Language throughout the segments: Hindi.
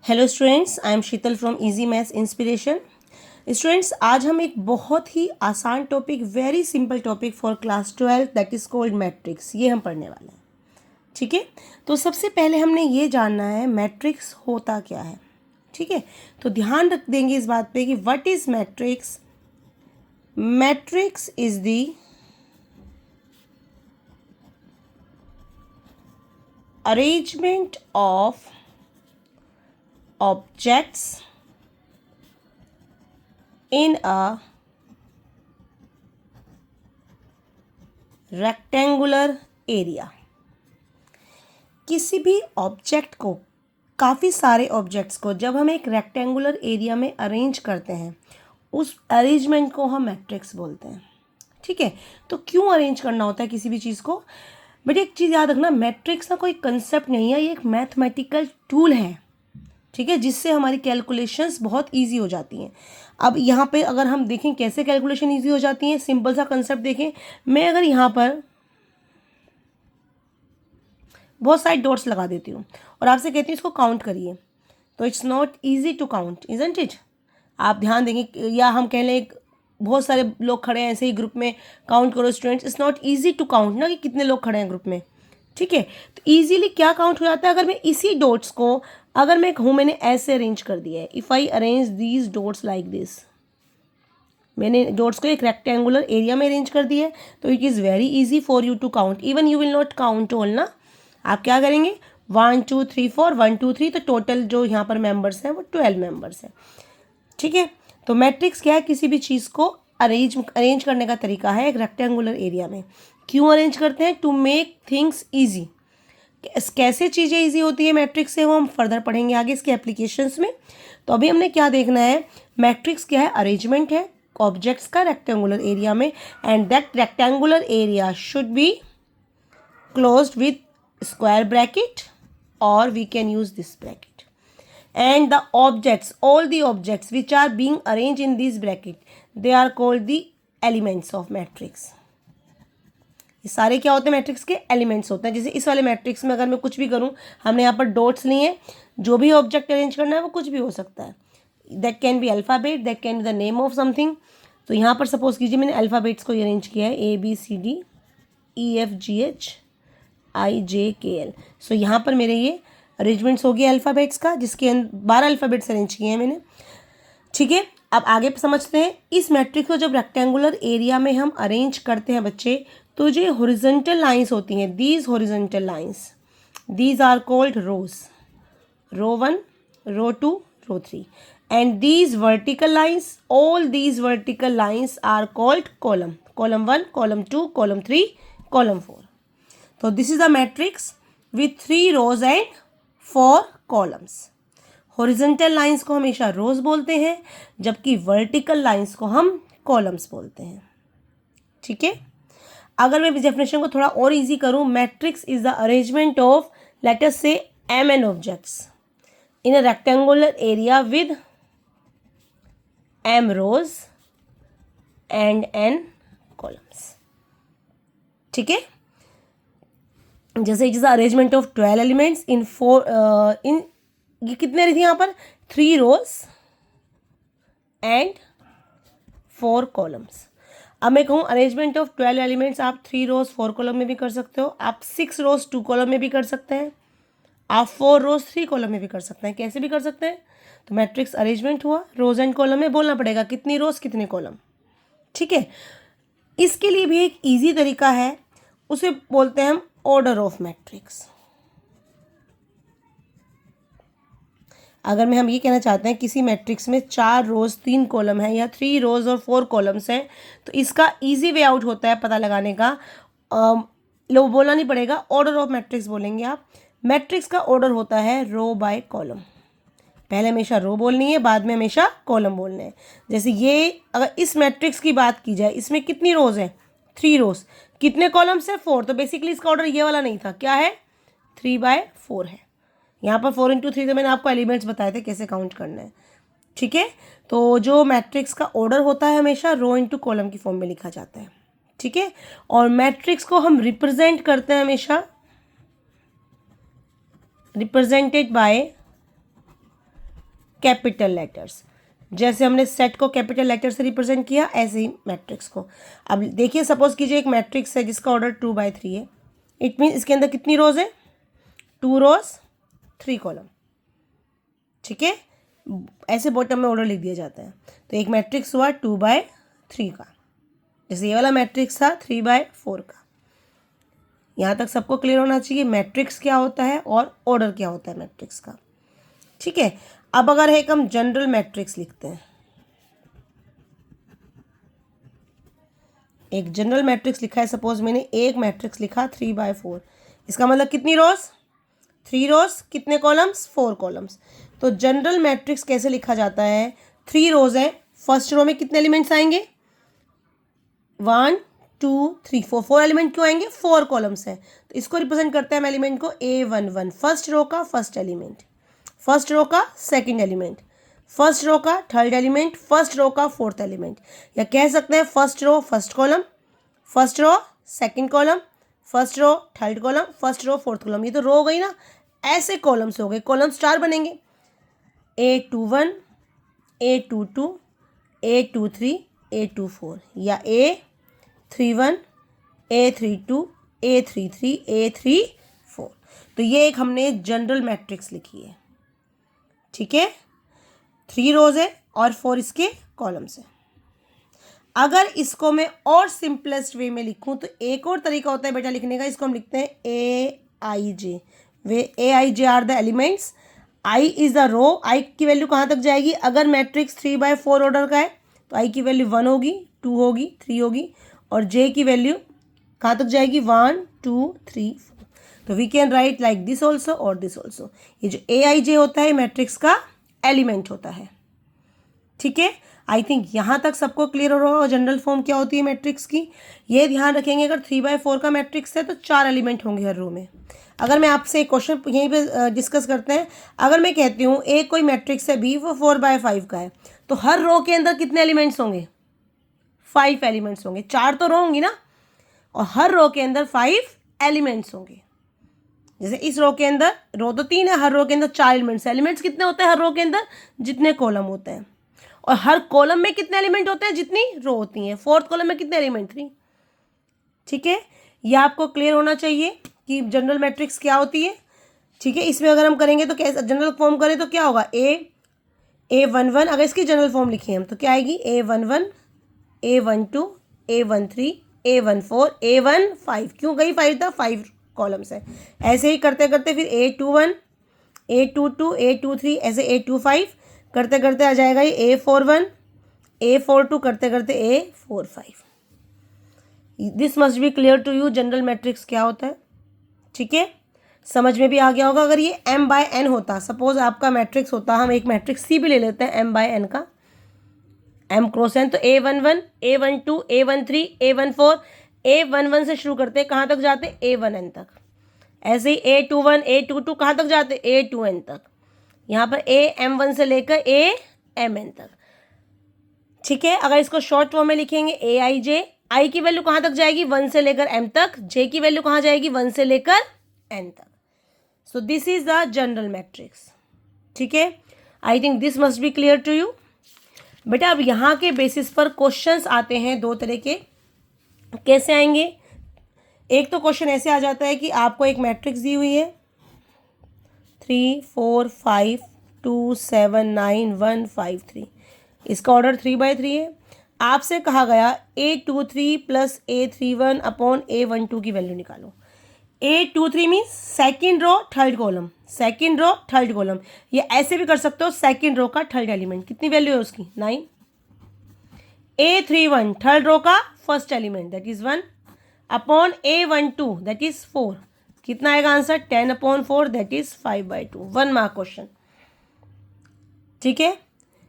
Hello students, I am Sheetal from easy maths inspiration. Students, आज हम एक बहुत ही आसान topic, very simple topic for class 12 that is called matrix, ये हम पढ़ने वाले हैं। ठीक है, तो सबसे पहले हमने ये जानना है मैट्रिक्स होता क्या है। ठीक है, तो ध्यान रख देंगे इस बात पे कि what is matrix. Matrix is the arrangement of objects in a rectangular area। किसी भी ऑब्जेक्ट को, काफ़ी सारे ऑब्जेक्ट्स को जब हम एक रेक्टेंगुलर एरिया में अरेंज करते हैं, उस अरेंजमेंट को हम मैट्रिक्स बोलते हैं। ठीक है, तो क्यों अरेंज करना होता है किसी भी चीज़ को? बट एक चीज़ याद रखना, मैट्रिक्स ना कोई कंसेप्ट नहीं है, ये एक मैथमेटिकल टूल है। ठीक है, जिससे हमारी कैलकुलेशंस बहुत इजी हो जाती हैं। अब यहाँ पे अगर हम देखें कैसे कैलकुलेशन इजी हो जाती हैं, सिंपल सा कंसेप्ट देखें। मैं अगर यहाँ पर बहुत सारे डॉट्स लगा देती हूँ और आपसे कहती हूँ इसको काउंट करिए, तो it's not easy to count, isn't it? आप ध्यान देंगे, या हम कह लें बहुत सारे लोग खड़े हैं ऐसे ही ग्रुप में, काउंट करो students, it's not easy to count ना, कि कितने लोग खड़े हैं ग्रुप में। ठीक है, तो ईजीली क्या काउंट हो जाता है अगर मैं इसी डॉट्स को, अगर मैं कहूँ मैंने ऐसे अरेंज कर दिया है, if I arrange these dots like this, मैंने डॉट्स को एक रेक्टेंगुलर एरिया में अरेंज कर दिया है, तो it is very easy for you to count. Even you will not count all ना, आप क्या करेंगे 1 2 3 4 1 2 3, तो टोटल जो यहाँ पर मेंबर्स हैं वो 12 मेंबर्स हैं। ठीक है, तो मैट्रिक्स क्या है? किसी भी चीज़ को अरेंज करने का तरीका है एक रेक्टेंगुलर एरिया में। क्यों अरेंज करते हैं? To make things easy. कैसे चीज़ें इजी होती है मैट्रिक्स से, वो हम फर्दर पढ़ेंगे आगे इसके एप्लीकेशंस में। तो अभी हमने क्या देखना है, मैट्रिक्स क्या है? अरेंजमेंट है ऑब्जेक्ट्स का रेक्टेंगुलर एरिया में, and that rectangular area should be closed with square bracket, और we can use this bracket, and the objects, all the objects which are being arranged in this bracket, they are called the elements of matrix। ये सारे क्या होते हैं? मैट्रिक्स के एलिमेंट्स होते हैं। जैसे इस वाले मैट्रिक्स में अगर मैं कुछ भी करूं, हमने यहाँ पर डॉट्स लिए हैं, जो भी ऑब्जेक्ट अरेंज करना है वो कुछ भी हो सकता है। That can be alphabet, that can be the name of something. तो यहाँ पर सपोज कीजिए मैंने अल्फ़ाबेट्स को अरेंज किया है, ABCDEFGHIJKL। सो यहाँ पर मेरे ये अरेंजमेंट्स हो गया अल्फ़ाबेट्स का, जिसके 12 अल्फ़ाबेट्स अरेंज किए हैं मैंने। ठीक है, अब आगे समझते हैं। इस मैट्रिक्स को जब रेक्टेंगुलर एरिया में हम अरेंज करते हैं बच्चे, तो जो हॉरिजॉन्टल लाइंस होती हैं, these horizontal lines, these are called rows, row 1, row 2, row 3, and these vertical lines, all these vertical lines are called column, column 1, column 2, column 3, column 4। तो this is a matrix with 3 rows and 4 columns. Horizontal lines को हमेशा रोज बोलते हैं, जबकि वर्टिकल लाइंस को हम कॉलम्स बोलते हैं। ठीक है, अगर मैं डेफिनेशन को थोड़ा और इजी करूं, matrix is the arrangement of, let us say, mn objects in a rectangular area with m rows and n columns. ठीक है, जैसे it is the arrangement of 12 elements in 4 in, ये कितने रही थी यहाँ पर? 3 रोज एंड 4 कॉलम्स। अब मैं कहूँ अरेंजमेंट ऑफ 12 एलिमेंट्स, आप 3 रोज 4 कॉलम में भी कर सकते हो, आप 6 रोज 2 कॉलम में भी कर सकते हैं, आप 4 रोज 3 कॉलम में भी कर सकते हैं, कैसे भी कर सकते हैं। तो मैट्रिक्स अरेंजमेंट हुआ, रोज एंड कॉलम में बोलना पड़ेगा कितनी रोज कितने कॉलम। ठीक है, इसके लिए भी एक ईजी तरीका है, उसे बोलते हैं हम ऑर्डर ऑफ मैट्रिक्स। अगर हम ये कहना चाहते हैं किसी मैट्रिक्स में 4 रोज 3 कॉलम है, या 3 रोज और 4 कॉलम्स हैं, तो इसका इजी वे आउट होता है पता लगाने का, लोग बोलना नहीं पड़ेगा, ऑर्डर ऑफ मैट्रिक्स बोलेंगे आप। मैट्रिक्स का ऑर्डर होता है रो बाय कॉलम, पहले हमेशा रो बोलनी है, बाद में हमेशा कॉलम बोलने हैं। जैसे ये, अगर इस मैट्रिक्स की बात की जाए, इसमें कितनी रोज है? 3 रोज, कितने कॉलम्स है? 4, तो बेसिकली इसका ऑर्डर ये वाला नहीं था, क्या है? 3/4 है। यहाँ पर 4 × 3, तो मैंने आपको एलिमेंट्स बताए थे कैसे काउंट करना है। ठीक है, तो जो मैट्रिक्स का ऑर्डर होता है हमेशा रो इंटू कॉलम की फॉर्म में लिखा जाता है। ठीक है, और मैट्रिक्स को हम रिप्रेजेंट करते हैं हमेशा, रिप्रेजेंटेड बाय कैपिटल लेटर्स। जैसे हमने सेट को कैपिटल लेटर से रिप्रेजेंट किया, ऐसे ही मैट्रिक्स को। अब देखिए, सपोज कीजिए एक मैट्रिक्स है जिसका ऑर्डर 2/3 है। इट मीन इसके अंदर कितनी रोज है? 2 रोज 3 कॉलम। ठीक है, ऐसे बॉटम में ऑर्डर लिख दिया जाता है। तो एक मैट्रिक्स हुआ 2/3 का, जैसे ये वाला मैट्रिक्स था 3/4 का। यहाँ तक सबको क्लियर होना चाहिए मैट्रिक्स क्या होता है और ऑर्डर क्या होता है मैट्रिक्स का। ठीक है, अब अगर एक हम जनरल मैट्रिक्स लिखते हैं, एक जनरल मैट्रिक्स लिखा है, सपोज मैंने एक मैट्रिक्स लिखा 3/4, इसका मतलब कितनी रोज? 3 रोज, कितने कॉलम्स? 4 कॉलम्स। तो जनरल मैट्रिक्स कैसे लिखा जाता है? 3 रोज है, फर्स्ट रो में कितने एलिमेंट्स आएंगे? 1 2 3 4। 4 एलिमेंट क्यों आएंगे? 4 कॉलम्स है, तो इसको रिप्रेजेंट करते हैं हम एलिमेंट को A11, फर्स्ट रो का फर्स्ट एलिमेंट, फर्स्ट रो का सेकंड एलिमेंट, फर्स्ट रो का थर्ड एलिमेंट, फर्स्ट रो का फोर्थ एलिमेंट। या कह सकते हैं first row first column, first row second column, first row third column, first row fourth column. ये तो रो हो गई ना, ऐसे कॉलम्स हो गए, कॉलम्स 4 बनेंगे। A21, A22, A23, A24, या A31, A32, A33, A34। तो ये एक हमने जनरल मैट्रिक्स लिखी है। ठीक है, 3 रोज है और 4 इसके कॉलम्स है। अगर इसको मैं और सिंपलेस्ट वे में लिखूं तो एक और तरीका होता है बेटा लिखने का, इसको हम लिखते हैं AIJ। वे AIJ are the elements, I is the row. I की वैल्यू कहाँ तक जाएगी? अगर मैट्रिक्स 3/4 ऑर्डर का है तो I की वैल्यू 1 होगी, 2 होगी, 3 होगी, और J की वैल्यू कहाँ तक जाएगी? 1 2 3 4। तो we can write like this also और दिस ऑल्सो। ये जो AIJ होता है मैट्रिक्स का एलिमेंट होता है। ठीक है, आई थिंक यहाँ तक सबको क्लियर हो रहा होगा जनरल फॉर्म क्या होती है मैट्रिक्स की। ये ध्यान रखेंगे, अगर 3/4 का मैट्रिक्स है तो 4 एलिमेंट होंगे हर रो में। अगर मैं आपसे एक क्वेश्चन यहीं पे डिस्कस करते हैं, अगर मैं कहती हूँ एक कोई मैट्रिक्स है B, वो 4/5 का है, तो हर रो के अंदर कितने एलिमेंट्स होंगे? 5 एलिमेंट्स होंगे। 4 तो रो होंगी ना, और हर रो के अंदर 5 एलिमेंट्स होंगे। जैसे इस रो के अंदर, रो तो 3 है, हर रो के अंदर 4 एलिमेंट्स। एलिमेंट्स कितने होते हैं हर रो के अंदर? जितने कॉलम होते हैं। और हर कॉलम में कितने एलिमेंट होते हैं? जितनी रो होती हैं। फोर्थ कॉलम में कितने एलिमेंट? 3। ठीक है, ये आपको क्लियर होना चाहिए कि जनरल मैट्रिक्स क्या होती है। ठीक है, इसमें अगर हम करेंगे तो कैसे जनरल फॉर्म करें तो क्या होगा? A11, अगर इसकी जनरल फॉर्म लिखी हम तो क्या आएगी? A11, A12, A13, A14, A15। क्यों गई 5? था 5 कॉलम्स है। ऐसे ही करते करते फिर A21, A22, A23, ऐसे A25 करते करते आ जाएगा ये A41, A42 करते करते A45। This must be clear to you general matrix क्या होता है। ठीक है, समझ में भी आ गया होगा। अगर ये M/N होता, सपोज आपका मैट्रिक्स होता, हम एक मैट्रिक्स C भी ले लेते हैं M/N का, M क्रॉस N, तो A11, A12, A13, A14, A11 से शुरू करते हैं, कहाँ तक जाते? A1N तक। ऐसे ही A21, A22 कहाँ तक जाते? A2N तक। यहाँ पर AM1 से लेकर AMN तक। ठीक है, अगर इसको शॉर्ट फॉर्म में लिखेंगे AIJ, I की वैल्यू कहाँ तक जाएगी? 1 से लेकर M तक। J की वैल्यू कहाँ जाएगी? 1 से लेकर N तक। So this is the general matrix. ठीक है, I think this must be clear to you. बेटा अब यहाँ के बेसिस पर क्वेश्चंस आते हैं 2 तरह के। कैसे आएंगे? एक तो क्वेश्चन ऐसे आ जाता है कि आपको एक मैट्रिक्स दी हुई है 3 4 5 2 7 9 1 5 3, इसका ऑर्डर 3/3 है। आपसे कहा गया A23 plus A31 upon A12 की वैल्यू निकालो। A23 means second row third column, second row third column. ये ऐसे भी कर सकते हो, सेकेंड रो का थर्ड एलिमेंट, कितनी वैल्यू है उसकी? 9। A31 थर्ड रो का first element, that is 1 upon A12 that is 4। कितना आएगा answer? 10/4 that is 5/2। 1 mark question. ठीक है,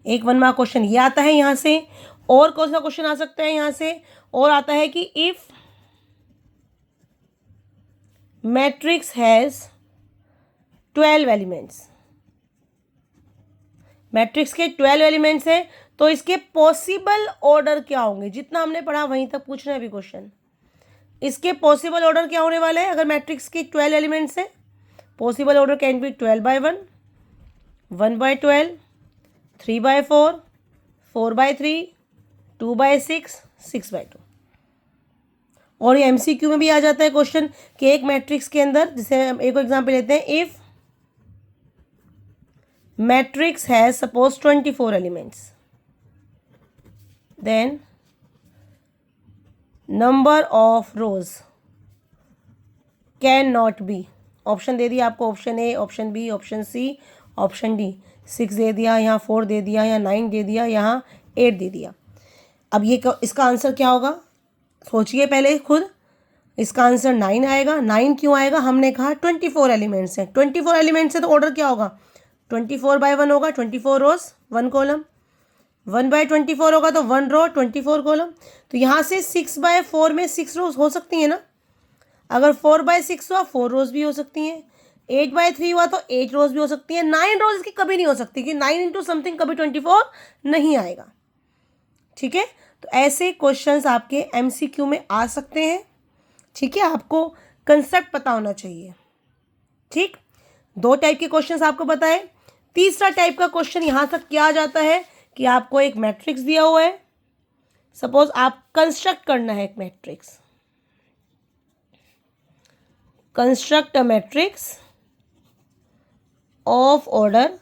एक 1 मार्क क्वेश्चन ये आता है यहाँ से। और कौन सा क्वेश्चन आ सकता है यहाँ से? और आता है कि if matrix has 12 elements, matrix के 12 एलिमेंट्स हैं तो इसके पॉसिबल ऑर्डर क्या होंगे? जितना हमने पढ़ा वहीं तक पूछना है अभी क्वेश्चन। इसके पॉसिबल ऑर्डर क्या होने वाले हैं? अगर मैट्रिक्स के 12 एलिमेंट्स हैं, पॉसिबल ऑर्डर कैन बी 12/1, 1/12, 3/4, 4/3, 2/6, 6/2। और ये MCQ में भी आ जाता है क्वेश्चन कि एक मैट्रिक्स के अंदर, जैसे एक एग्जांपल लेते हैं, if matrix has suppose 24 elements, then number of rows can not be, option दे दिया आपको, option A, option B, option C, option D. 6 दे दिया, यहाँ 4 दे दिया, यहाँ 9 दे दिया, यहाँ 8 दे दिया। अब ये इसका आंसर क्या होगा, सोचिए पहले खुद। इसका आंसर 9 आएगा। 9 क्यों आएगा, हमने कहा 24 एलिमेंट्स हैं। 24 एलिमेंट्स है तो ऑर्डर क्या होगा, 24/1 होगा, 24 रोज 1 कॉलम। 1/24 होगा तो 1 रो 24 कॉलम। तो यहाँ से 6/4 में 6 रोज हो सकती हैं ना। अगर 4/6 हुआ 4 रोज भी हो सकती हैं। 8/3 हुआ तो 8 रोज भी हो सकती हैं। 9 रोज की कभी नहीं हो सकती कि 9 इंटू समथिंग कभी 24 नहीं आएगा। ठीक है, तो ऐसे क्वेश्चंस आपके MCQ में आ सकते हैं। ठीक है, आपको कंसेप्ट पता होना चाहिए। ठीक, 2 टाइप के क्वेश्चंस आपको बताए। तीसरा टाइप का क्वेश्चन यहाँ तक क्या आ जाता है कि आपको एक मैट्रिक्स दिया हुआ है, सपोज आप कंस्ट्रक्ट करना है एक matrix, construct a matrix of order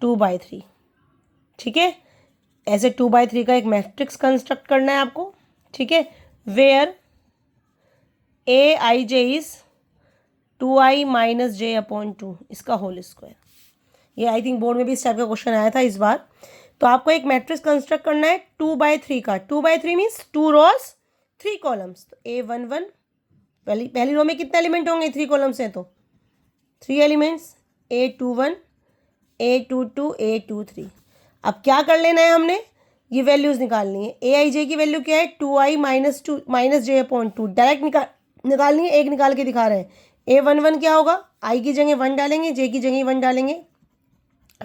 2/3। ठीक है, ऐसे 2/3 का एक मैट्रिक्स कंस्ट्रक्ट करना है आपको। ठीक है, where Aij is 2i - j/2, इसका होल स्क्वायर। ये आई थिंक बोर्ड में भी इस टाइप का क्वेश्चन आया था इस बार। तो आपको एक मैट्रिक्स कंस्ट्रक्ट करना है 2/3 का। 2/3 मीन्स 2 रोज 3 कॉलम्स। तो A11, पहली रो में कितने एलिमेंट होंगे, 3 कॉलम्स हैं तो 3 एलिमेंट्स। A21, A22, A23। अब क्या कर लेना है हमने, ये वैल्यूज निकालनी है। Aij की वैल्यू क्या है, 2i - j/2, डायरेक्ट निकालनी है, एक निकाल के दिखा रहे हैं। A11 क्या होगा, i की जगह 1 डालेंगे, j की जगह 1 डालेंगे,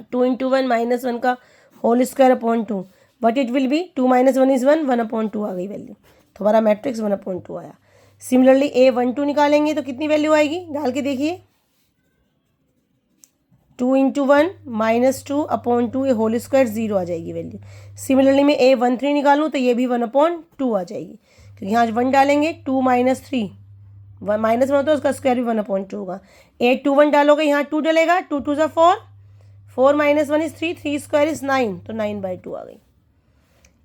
2 × 1 - 1 का whole square upon 2, but it will be 2 - 1 is 1, 1/2 आ गई वैल्यू। तो हमारा मैट्रिक्स 1/2 आया। सिमिलरली A12 निकालेंगे तो कितनी वैल्यू आएगी, डाल के देखिए, 2 × 1 - 2/2, ये होल स्क्वायर 0 आ जाएगी वैल्यू। सिमिलरली मैं A13 निकालूँ तो ये भी 1/2 आ जाएगी, क्योंकि यहाँ 1 डालेंगे, 2 - 3, -1 होता है उसका स्क्वायर भी 1/2 होगा। A21 डालोगे, यहाँ 2 डलेगा, 2 × 2 = 4, 4 - 1 इज 3, 3 स्क्वायर इज 9, तो 9/2 आ गई।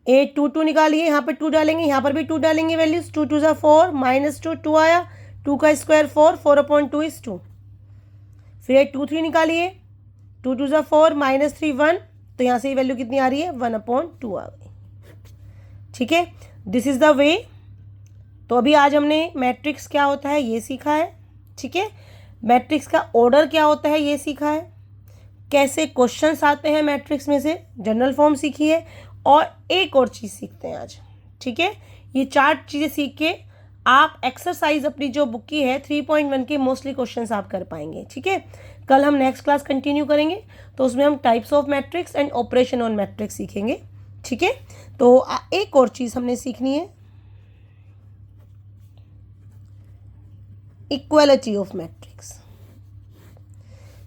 A22 निकालिए, यहाँ पर 2 डालेंगे, यहाँ पर भी 2 डालेंगे वैल्यूज, 2 × 2 = 4, -2, 2 आया, 2 का स्क्वायर 4, 4/2 इज 2। फिर A23 निकालिए, 2 × 2 = 4, -3 1, तो यहाँ से ये वैल्यू कितनी आ रही है, 1/2 आ गई। ठीक है, दिस इज द वे। तो अभी आज हमने मैट्रिक्स क्या होता है ये सीखा है। ठीक है, मैट्रिक्स का ऑर्डर क्या होता है ये सीखा है, कैसे क्वेश्चंस आते हैं मैट्रिक्स में से, जनरल फॉर्म सीखी है, और एक और चीज़ सीखते हैं आज। ठीक है, ये 4 चीज़ें सीख के आप एक्सरसाइज अपनी जो बुक की है 3.1 के मोस्टली क्वेश्चंस आप कर पाएंगे। ठीक है, कल हम नेक्स्ट क्लास कंटिन्यू करेंगे, तो उसमें हम types of matrix and operation on matrix सीखेंगे। ठीक है, तो एक और चीज़ हमने सीखनी है, equality of matrix.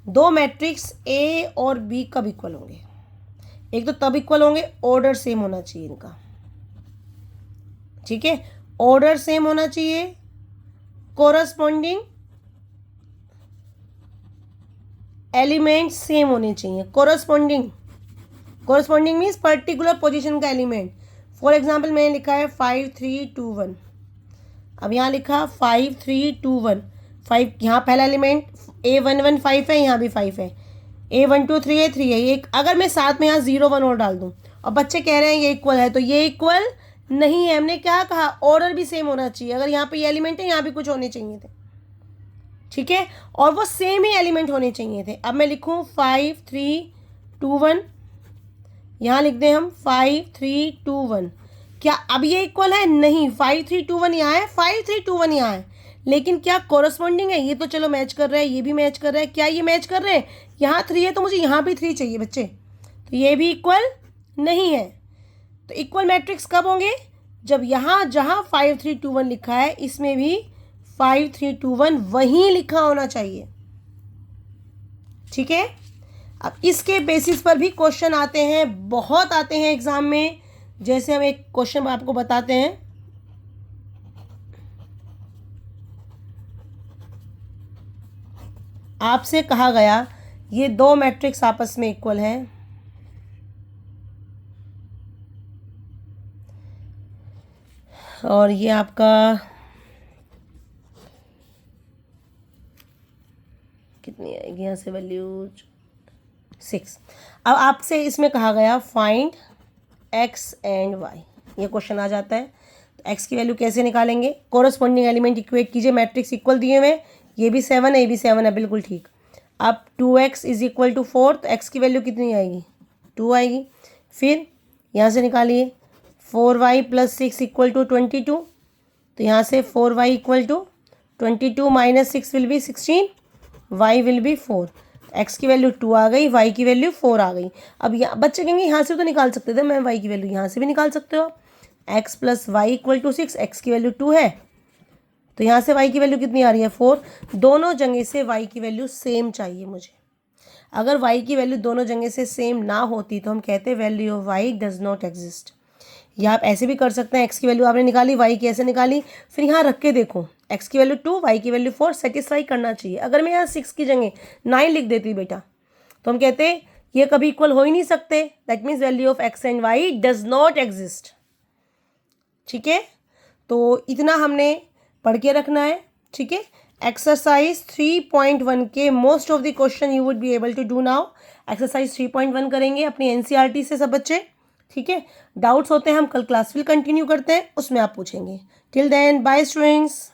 2 matrix A और B कब इक्वल होंगे, एक तो तब इक्वल होंगे ऑर्डर सेम होना चाहिए इनका। ठीक है, ऑर्डर सेम होना चाहिए, कोरस्पॉन्डिंग एलिमेंट सेम होने चाहिए। कोरस्पॉन्डिंग मीन्स पर्टिकुलर पोजीशन का एलिमेंट। फॉर एग्जांपल मैंने लिखा है 5 3 2 1, अब यहाँ लिखा 5 3 2 1, 5 यहाँ पहला एलिमेंट A11 5 है, यहाँ भी 5 है, A12 3 है, 3 है, ये अगर मैं साथ में यहाँ 0 1 और डाल दूँ और बच्चे कह रहे हैं ये इक्वल है, तो ये इक्वल नहीं है। हमने क्या कहा, ऑर्डर भी सेम होना चाहिए। अगर यहाँ पे ये एलिमेंट है, यहाँ भी कुछ होने चाहिए थे। ठीक है, और वो सेम ही एलिमेंट होने चाहिए थे। अब मैं लिखूँ 5 3 2 1, यहाँ लिख दें हम 5 3 2 1, क्या अब ये इक्वल है, नहीं, 5 3 2 1 यहाँ है, 5 3 2 1 यहाँ है, लेकिन क्या कोरस्पॉन्डिंग है, ये तो चलो मैच कर रहा है, ये भी मैच कर रहा है, क्या ये मैच कर रहे हैं, यहाँ 3 है तो मुझे यहाँ भी 3 चाहिए बच्चे, तो ये भी इक्वल नहीं है। तो इक्वल मैट्रिक्स कब होंगे, जब यहाँ जहाँ 5 3 2 1 लिखा है इसमें भी 5 3 2 1 वहीं लिखा होना चाहिए। ठीक है, अब इसके बेसिस पर भी क्वेश्चन आते हैं, बहुत आते हैं एग्जाम में। जैसे हम एक क्वेश्चन आपको बताते हैं। आपसे कहा गया ये दो मैट्रिक्स आपस में इक्वल हैं, और ये आपका कितनी आएगी यहाँ से वैल्यू 6। अब आपसे इसमें कहा गया फाइंड x एंड y, ये क्वेश्चन आ जाता है। तो x की वैल्यू कैसे निकालेंगे? कोरस्पॉन्डिंग एलिमेंट इक्वेट कीजिए, मैट्रिक्स इक्वल दिए हुए, ये भी 7 है, ये भी 7 है, बिल्कुल ठीक। अब 2x इज इक्वल टू 4, तो x की वैल्यू कितनी आएगी? 2 आएगी। फिर यहाँ से निकालिए 4y प्लस 6 इक्वल टू 22, तो यहाँ से 4y equal to 22 minus 6 will be 16, y will be 4। x की वैल्यू 2 आ गई, y की वैल्यू 4 आ गई। अब यहाँ बच्चे कहेंगे यहाँ से तो निकाल सकते थे मैम, y की वैल्यू यहाँ से भी निकाल सकते हो। x plus Y equal to 6, x की वैल्यू 2 है, तो यहाँ से y की वैल्यू कितनी आ रही है? 4। दोनों जगह से y की वैल्यू सेम चाहिए मुझे। अगर y की वैल्यू दोनों जगह से सेम ना होती तो हम कहते value of y does not exist. या आप ऐसे भी कर सकते हैं, x की वैल्यू आपने निकाली, y की ऐसे निकाली, फिर यहाँ रख के देखो x की वैल्यू 2, y की वैल्यू 4, सेटिस्फाई करना चाहिए। अगर मैं यहाँ 6 की जगह 9 लिख देती बेटा, तो हम कहते ये कभी इक्वल हो ही नहीं सकते। That means value of x and y does not exist. ठीक है, तो इतना हमने पढ़ के रखना है। ठीक है, एक्सरसाइज 3.1 के most of the question you would be able to do now. Exercise 3.1 करेंगे अपनी एनसीईआरटी से सब बच्चे। ठीक है, डाउट्स होते हैं हम कल क्लास फिल कंटिन्यू करते हैं, उसमें आप पूछेंगे। Till then bye students.